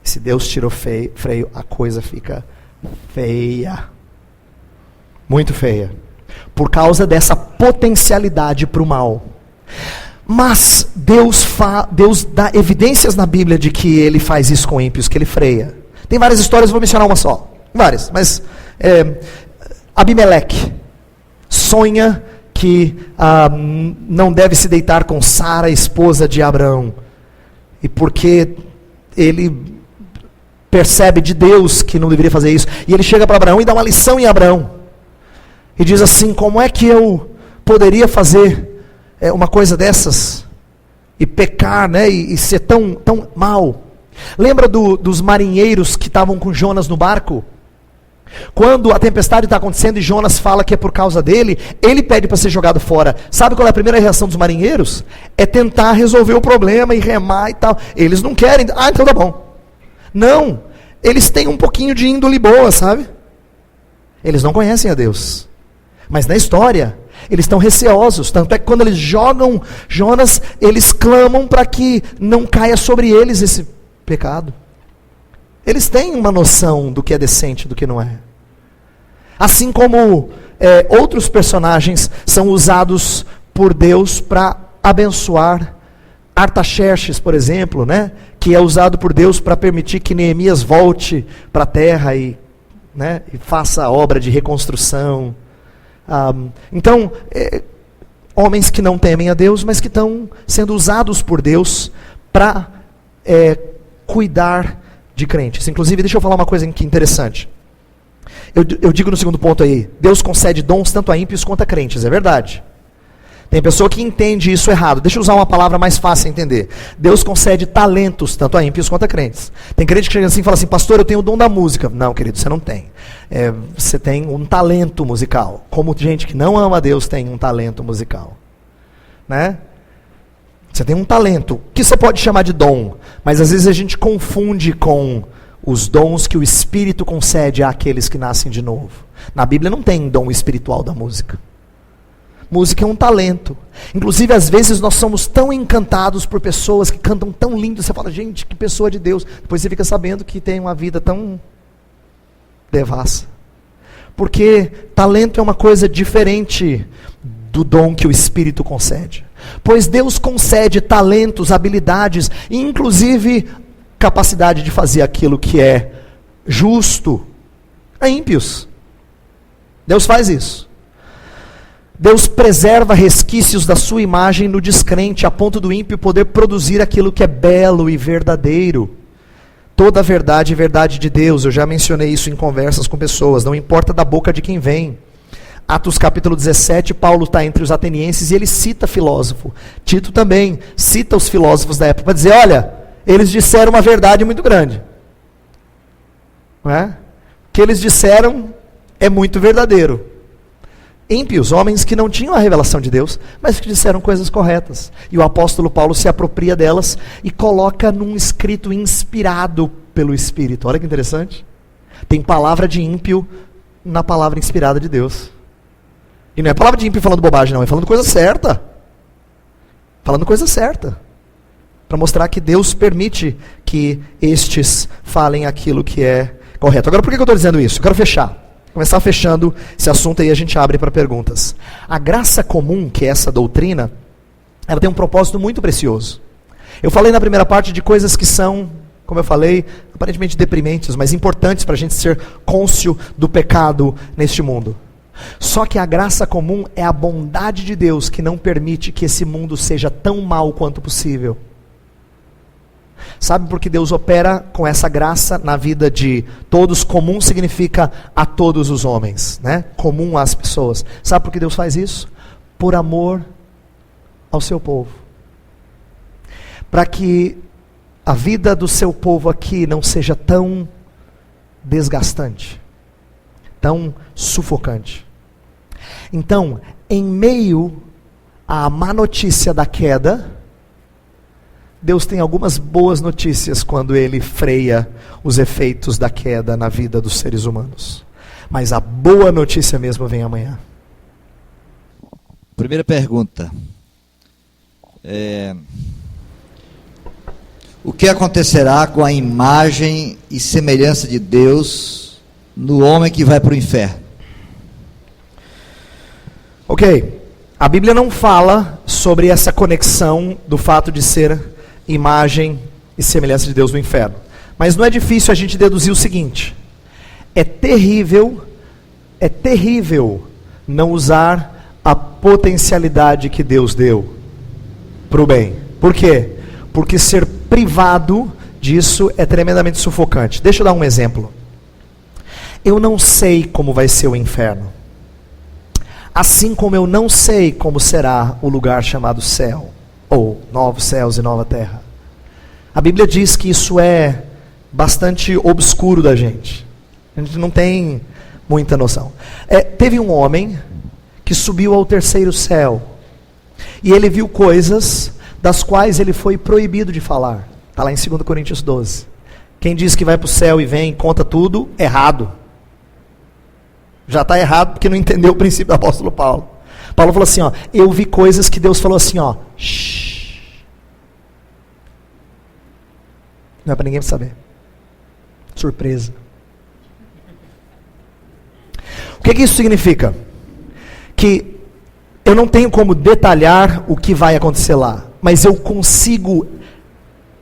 E se Deus tirou o freio, a coisa fica feia. Muito feia. Por causa dessa potencialidade para o mal. Mas Deus dá evidências na Bíblia de que Ele faz isso com ímpios, que Ele freia. Tem várias histórias, vou mencionar uma só. Várias, mas Abimeleque sonha que não deve se deitar com Sara, esposa de Abraão. E porque ele percebe de Deus que não deveria fazer isso. E ele chega para Abraão e dá uma lição em Abraão. E diz assim: como é que eu poderia fazer uma coisa dessas? E pecar, né? E ser tão mal. Lembra dos marinheiros que estavam com Jonas no barco? Quando a tempestade está acontecendo e Jonas fala que é por causa dele, ele pede para ser jogado fora. Sabe qual é a primeira reação dos marinheiros? É tentar resolver o problema e remar e tal. Eles não querem. Então tá bom. Não, eles têm um pouquinho de índole boa, sabe? Eles não conhecem a Deus. Mas na história, eles estão receosos. Tanto é que quando eles jogam Jonas, eles clamam para que não caia sobre eles esse pecado. Eles têm uma noção do que é decente e do que não é. Assim como outros personagens são usados por Deus para abençoar. Artaxerxes, por exemplo, né, que é usado por Deus para permitir que Neemias volte para a terra e faça a obra de reconstrução. Então, homens que não temem a Deus, mas que estão sendo usados por Deus para cuidar de crentes. Inclusive, deixa eu falar uma coisa aqui interessante. Eu digo no segundo ponto aí: Deus concede dons tanto a ímpios quanto a crentes, é verdade. Tem pessoa que entende isso errado. Deixa eu usar uma palavra mais fácil de entender. Deus concede talentos, tanto a ímpios quanto a crentes. Tem crente que chega assim e fala assim: pastor, eu tenho o dom da música. Não, querido, você não tem. Você tem um talento musical. Como gente que não ama a Deus tem um talento musical. Né? Você tem um talento, que você pode chamar de dom, mas às vezes a gente confunde com os dons que o Espírito concede àqueles que nascem de novo. Na Bíblia não tem dom espiritual da música. Música é um talento. Inclusive, às vezes, nós somos tão encantados por pessoas que cantam tão lindo, você fala, gente, que pessoa de Deus. Depois você fica sabendo que tem uma vida tão devassa. Porque talento é uma coisa diferente do dom que o Espírito concede. Pois Deus concede talentos, habilidades, e inclusive capacidade de fazer aquilo que é justo a ímpios. Deus faz isso. Deus preserva resquícios da sua imagem no descrente, a ponto do ímpio poder produzir aquilo que é belo e verdadeiro. Toda a verdade é verdade de Deus. Eu já mencionei isso em conversas com pessoas. Não importa da boca de quem vem. Atos capítulo 17, Paulo está entre os atenienses e ele cita filósofo. Tito também cita os filósofos da época para dizer, olha, eles disseram uma verdade muito grande. Não é? O que eles disseram é muito verdadeiro. Ímpios, homens que não tinham a revelação de Deus, mas que disseram coisas corretas. E o apóstolo Paulo se apropria delas e coloca num escrito inspirado pelo Espírito. Olha que interessante. Tem palavra de ímpio na palavra inspirada de Deus. E não é palavra de ímpio falando bobagem, não. É falando coisa certa. Falando coisa certa. Para mostrar que Deus permite que estes falem aquilo que é correto. Agora, por que eu estou dizendo isso? Eu quero fechar. Começar fechando esse assunto aí, a gente abre para perguntas. A graça comum, que é essa doutrina, ela tem um propósito muito precioso. Eu falei na primeira parte de coisas que são, como eu falei, aparentemente deprimentes, mas importantes para a gente ser cônscio do pecado neste mundo. Só que a graça comum é a bondade de Deus que não permite que esse mundo seja tão mau quanto possível. Sabe por que Deus opera com essa graça na vida de todos? Comum significa a todos os homens, né? Comum às pessoas. Sabe por que Deus faz isso? Por amor ao seu povo. Para que a vida do seu povo aqui não seja tão desgastante, tão sufocante. Então, em meio à má notícia da queda, Deus tem algumas boas notícias quando Ele freia os efeitos da queda na vida dos seres humanos. Mas a boa notícia mesmo vem amanhã. Primeira pergunta. O que acontecerá com a imagem e semelhança de Deus no homem que vai para o inferno? Ok. A Bíblia não fala sobre essa conexão do fato de ser imagem e semelhança de Deus no inferno. Mas não é difícil a gente deduzir o seguinte: é terrível não usar a potencialidade que Deus deu para o bem. Por quê? Porque ser privado disso é tremendamente sufocante. Deixa eu dar um exemplo. Eu não sei como vai ser o inferno. Assim como eu não sei como será o lugar chamado céu, ou novos céus e nova terra. A Bíblia diz que isso é bastante obscuro da gente. A gente não tem muita noção. Teve um homem que subiu ao terceiro céu, e ele viu coisas das quais ele foi proibido de falar. Está lá em 2 Coríntios 12. Quem diz que vai para o céu e vem e conta tudo, errado. Já está errado porque não entendeu o princípio do apóstolo Paulo. Paulo falou assim, eu vi coisas que Deus falou assim, shh. Não é para ninguém saber. Surpresa. O que isso significa? Que eu não tenho como detalhar o que vai acontecer lá, mas eu consigo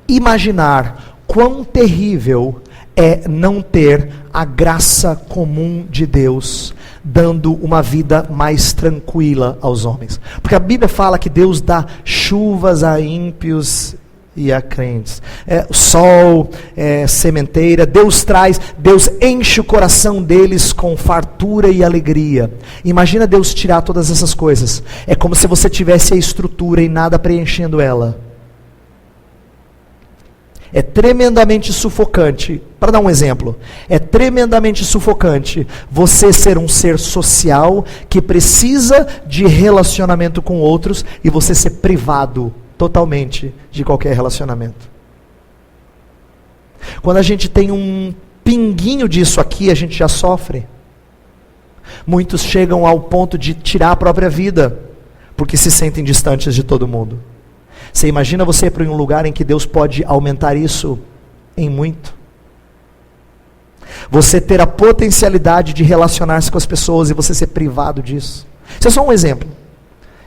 imaginar quão terrível é não ter a graça comum de Deus dando uma vida mais tranquila aos homens. Porque a Bíblia fala que Deus dá chuvas a ímpios e a crentes. Sol, sementeira, Deus enche o coração deles com fartura e alegria. Imagina Deus tirar todas essas coisas. É como se você tivesse a estrutura e nada preenchendo ela. É tremendamente sufocante, para dar um exemplo, é tremendamente sufocante você ser um ser social que precisa de relacionamento com outros e você ser privado totalmente de qualquer relacionamento. Quando a gente tem um pinguinho disso aqui, a gente já sofre. Muitos chegam ao ponto de tirar a própria vida, porque se sentem distantes de todo mundo. Você imagina você ir para um lugar em que Deus pode aumentar isso em muito? Você ter a potencialidade de relacionar-se com as pessoas e você ser privado disso. Isso é só um exemplo.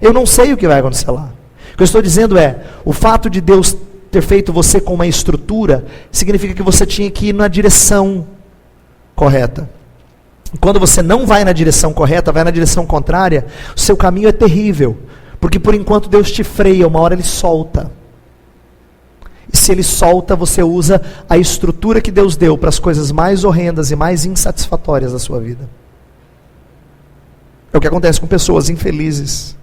Eu não sei o que vai acontecer lá. O que eu estou dizendo é, o fato de Deus ter feito você com uma estrutura, significa que você tinha que ir na direção correta. Quando você não vai na direção correta, vai na direção contrária, o seu caminho é terrível. Porque por enquanto Deus te freia, uma hora Ele solta. E se Ele solta, você usa a estrutura que Deus deu para as coisas mais horrendas e mais insatisfatórias da sua vida. É o que acontece com pessoas infelizes,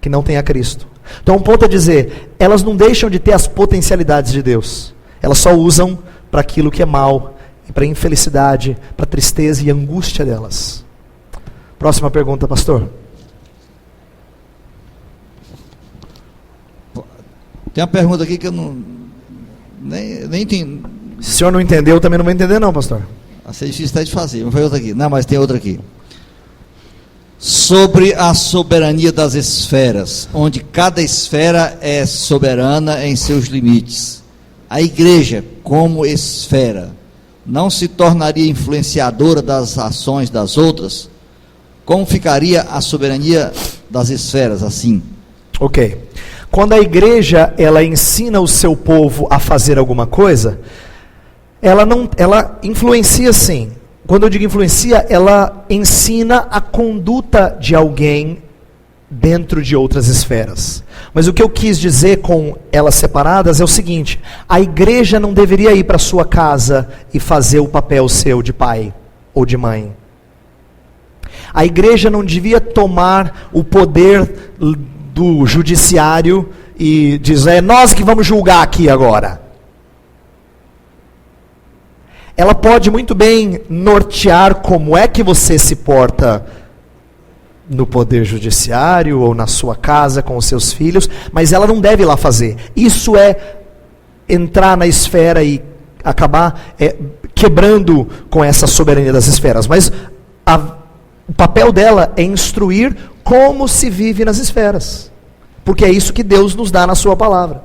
que não têm a Cristo. Então um ponto é dizer, elas não deixam de ter as potencialidades de Deus. Elas só usam para aquilo que é mal, para a infelicidade, para a tristeza e a angústia delas. Próxima pergunta, pastor. Tem uma pergunta aqui que eu nem entendi. Se o senhor não entendeu, eu também não vou entender não, pastor. Vai ser difícil até de fazer, mas foi outra aqui. Não, mas tem outra aqui. Sobre a soberania das esferas, onde cada esfera é soberana em seus limites. A igreja, como esfera, não se tornaria influenciadora das ações das outras? Como ficaria a soberania das esferas assim? Ok. Quando a igreja, ela ensina o seu povo a fazer alguma coisa, ela influencia sim. Quando eu digo influencia, ela ensina a conduta de alguém dentro de outras esferas. Mas o que eu quis dizer com elas separadas é o seguinte: a igreja não deveria ir para sua casa e fazer o papel seu de pai ou de mãe. A igreja não devia tomar o poder do judiciário e dizer, é nós que vamos julgar aqui agora. Ela pode muito bem nortear como é que você se porta no poder judiciário ou na sua casa com os seus filhos, mas ela não deve ir lá fazer. Isso é entrar na esfera e acabar quebrando com essa soberania das esferas. Mas o papel dela é instruir como se vive nas esferas. Porque é isso que Deus nos dá na sua palavra.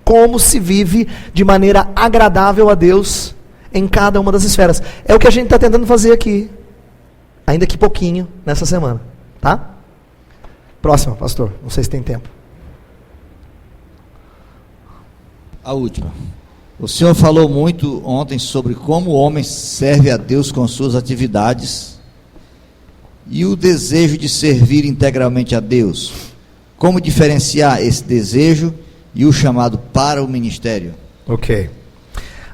Como se vive de maneira agradável a Deus em cada uma das esferas. É o que a gente está tentando fazer aqui. Ainda que pouquinho nessa semana. Tá? Próxima, pastor. Não sei se tem tempo. A última. O senhor falou muito ontem sobre como o homem serve a Deus com suas atividades e o desejo de servir integralmente a Deus. Como diferenciar esse desejo e o chamado para o ministério? Ok.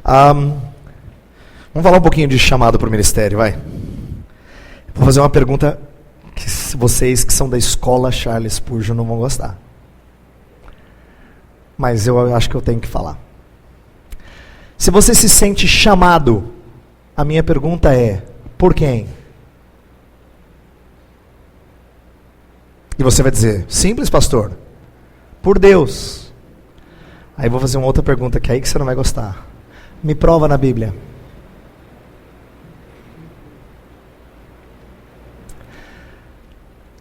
Vamos falar um pouquinho de chamado para o ministério, vai. Vou fazer uma pergunta que vocês que são da escola Charles Spurgeon não vão gostar. Mas eu acho que eu tenho que falar. Se você se sente chamado, a minha pergunta é, por quem? E você vai dizer, simples, pastor, por Deus. Aí eu vou fazer uma outra pergunta que é aí que você não vai gostar. Me prova na Bíblia.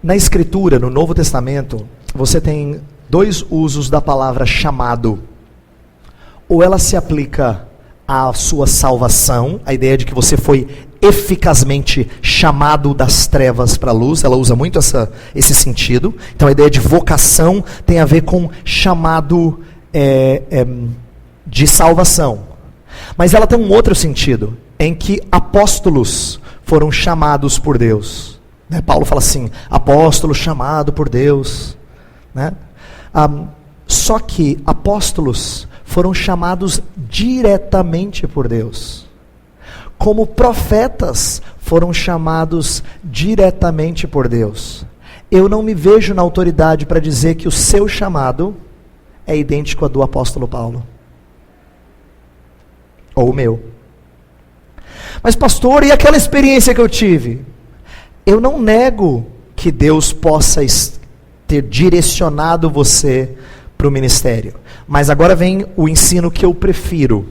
Na Escritura, no Novo Testamento, você tem dois usos da palavra chamado. Ou ela se aplica à sua salvação, a ideia de que você foi eficazmente chamado das trevas para a luz, ela usa muito esse sentido. Então a ideia de vocação tem a ver com chamado de salvação. Mas ela tem um outro sentido, em que apóstolos foram chamados por Deus. Paulo fala assim, apóstolo chamado por Deus. Só que apóstolos foram chamados diretamente por Deus. Como profetas foram chamados diretamente por Deus. Eu não me vejo na autoridade para dizer que o seu chamado é idêntico ao do apóstolo Paulo. Ou o meu. Mas pastor, e aquela experiência que eu tive? Eu não nego que Deus possa ter direcionado você para o ministério. Mas agora vem o ensino que eu prefiro.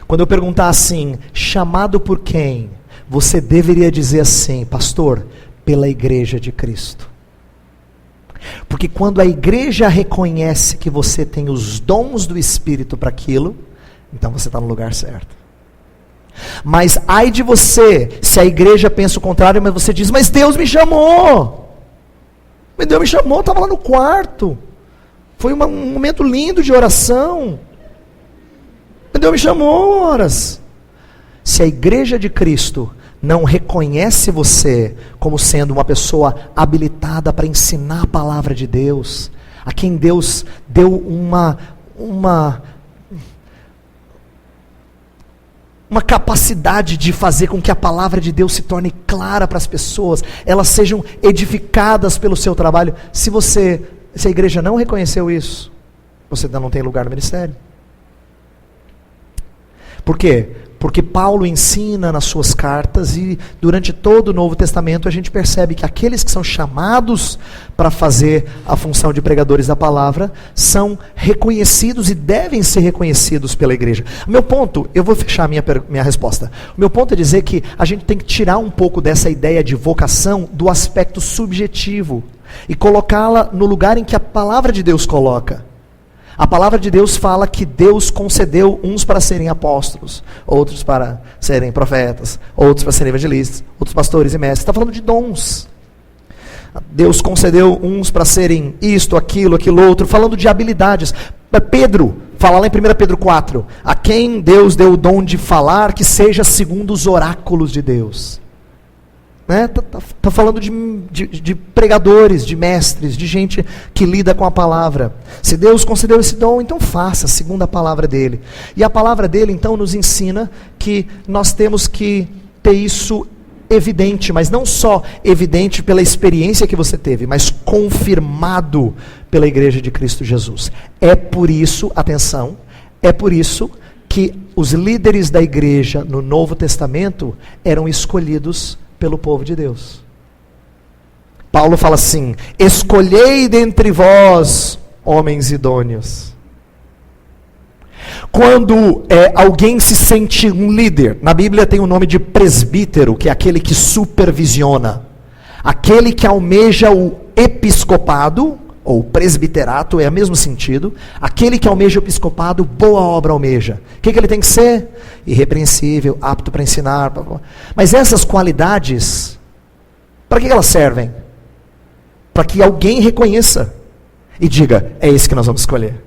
Quando eu perguntar assim, chamado por quem? Você deveria dizer assim, pastor, pela igreja de Cristo. Porque quando a igreja reconhece que você tem os dons do Espírito para aquilo, então você está no lugar certo. Mas ai de você, se a igreja pensa o contrário, mas você diz, mas Deus me chamou. Mas Deus me chamou, estava lá no quarto. Foi um momento lindo de oração. Mas Deus me chamou, horas. Se a igreja de Cristo não reconhece você como sendo uma pessoa habilitada para ensinar a palavra de Deus, a quem Deus deu uma capacidade de fazer com que a palavra de Deus se torne clara para as pessoas, elas sejam edificadas pelo seu trabalho. Se a igreja não reconheceu isso, você ainda não tem lugar no ministério. Por quê? Porque Paulo ensina nas suas cartas, e durante todo o Novo Testamento a gente percebe que aqueles que são chamados para fazer a função de pregadores da palavra são reconhecidos e devem ser reconhecidos pela igreja. O meu ponto, eu vou fechar minha resposta. O meu ponto é dizer que a gente tem que tirar um pouco dessa ideia de vocação do aspecto subjetivo e colocá-la no lugar em que a palavra de Deus coloca. A palavra de Deus fala que Deus concedeu uns para serem apóstolos, outros para serem profetas, outros para serem evangelistas, outros pastores e mestres. Está falando de dons. Deus concedeu uns para serem isto, aquilo outro, falando de habilidades. Pedro, fala lá em 1 Pedro 4, a quem Deus deu o dom de falar, que seja segundo os oráculos de Deus. Tá falando de pregadores, de mestres, de gente que lida com a palavra. Se Deus concedeu esse dom, então faça segundo a palavra dele. E a palavra dele então nos ensina que nós temos que ter isso evidente, mas não só evidente pela experiência que você teve, mas confirmado pela igreja de Cristo Jesus. É por isso, atenção, é por isso que os líderes da igreja no Novo Testamento eram escolhidos pelo povo de Deus. Paulo fala assim, escolhei dentre vós homens idôneos. Quando alguém se sente um líder, na Bíblia tem o nome de presbítero, que é aquele que supervisiona, aquele que almeja o episcopado, ou presbiterato, é o mesmo sentido, aquele que almeja o episcopado, boa obra almeja. O que ele tem que ser? Irrepreensível, apto para ensinar. Blá, blá. Mas essas qualidades, para que elas servem? Para que alguém reconheça e diga, é esse que nós vamos escolher.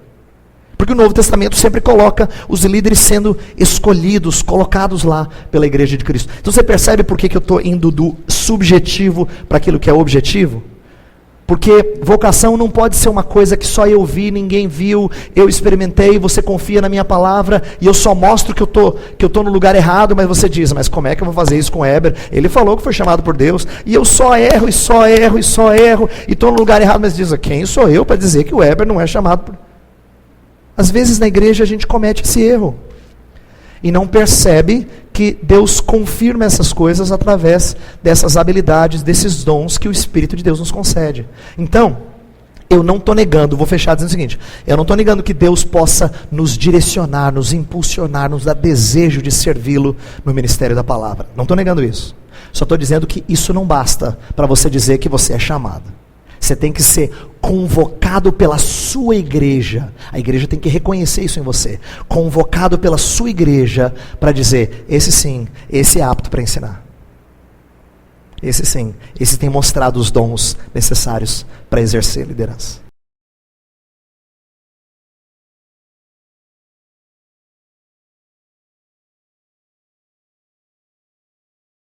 Porque o Novo Testamento sempre coloca os líderes sendo escolhidos, colocados lá pela igreja de Cristo. Então você percebe por que eu estou indo do subjetivo para aquilo que é objetivo? Porque vocação não pode ser uma coisa que só eu vi, ninguém viu, eu experimentei, você confia na minha palavra e eu só mostro que eu tô no lugar errado, mas você diz, mas como é que eu vou fazer isso com o Heber? Ele falou que foi chamado por Deus e eu só erro, e estou no lugar errado, mas diz, quem sou eu para dizer que o Heber não é chamado por... Às vezes na igreja a gente comete esse erro e não percebe que Deus confirma essas coisas através dessas habilidades, desses dons que o Espírito de Deus nos concede. Então, eu não estou negando, vou fechar dizendo o seguinte, eu não estou negando que Deus possa nos direcionar, nos impulsionar, nos dar desejo de servi-lo no ministério da palavra. Não estou negando isso. Só estou dizendo que isso não basta para você dizer que você é chamado. Você tem que ser convocado pela sua igreja. A igreja tem que reconhecer isso em você. Convocado pela sua igreja para dizer, esse sim, esse é apto para ensinar. Esse sim, esse tem mostrado os dons necessários para exercer liderança.